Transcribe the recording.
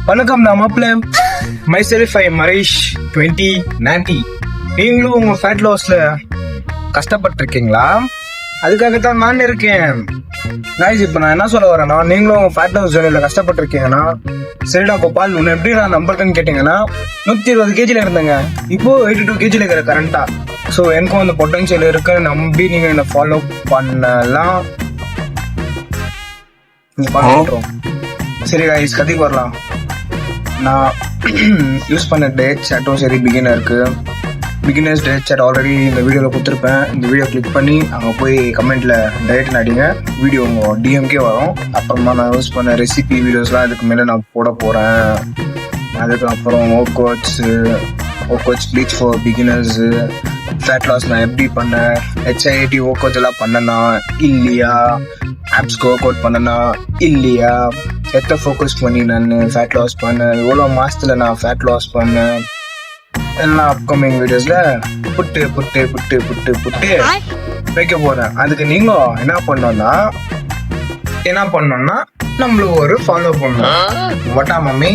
வணக்கம், நான் மாப்பிள்ள. Myself I Maresh 2090. நீங்களும் உங்க ஃபேட் லாஸ்ல கஷ்டப்பட்டிருக்கீங்களா? அதுக்காகத்தான் நான் இருக்கேன். guys, இப்போ நான் என்ன சொல்ல வரேன்னா, நீங்களும் உங்க ஃபேட் லாஸ் ஜேர்னில கஷ்டப்பட்டிருக்கீங்கன்னா, சரிடா கோபால், உன்னை எப்படி நான் நம்புறேன்னு கேட்டீங்கன்னா, 120 kg இருந்தேங்க. இப்போ 82 kg இருக்கிற கரண்டா. ஸோ எனக்கும் அந்த பொட்டன்ஷியல் இருக்கு, நம்பி நீங்க என்ன ஃபாலோ பண்ணலாம். சரி guys, கதைக்கு வரலாம். நான் யூஸ் பண்ண டேட் சாட்டும் சரி பிகினர்ஸ் டேட் சாட் ஆல்ரெடி இந்த வீடியோவில் கொடுத்துருப்பேன். இந்த வீடியோ கிளிக் பண்ணி அங்கே போய் கமெண்ட்டில் டேட் அடிங்க, வீடியோ உங்கள் டிஎம்கே வரும். அப்புறமா நான் யூஸ் பண்ண ரெசிபி வீடியோஸ்லாம் இதுக்கு மேலே நான் போட போகிறேன். அதுக்கப்புறம் workouts bleach for beginners, fat loss நான் எப்படி பண்ணேன், HIIT ஒர்க் அவுட்ஸ் எல்லாம் பண்ணனா இல்லையா, ஆப்ஸ்க்கு ஒர்க் அவுட் பண்ணனா இல்லையா, எத்தை ஃபோக்கஸ் பண்ணி நான் ஃபேட் லாஸ் பண்ணேன், எவ்வளோ மாதத்தில் நான் ஃபேட் லாஸ் பண்ணேன், எல்லாம் அப்கமிங் வீடியோஸில் புட்டு வைக்க போகிறேன். அதுக்கு நீங்களும் என்ன பண்ணோன்னா நம்மளுக்கு ஒரு ஃபாலோ பண்ணணும். வட்டா மம்மி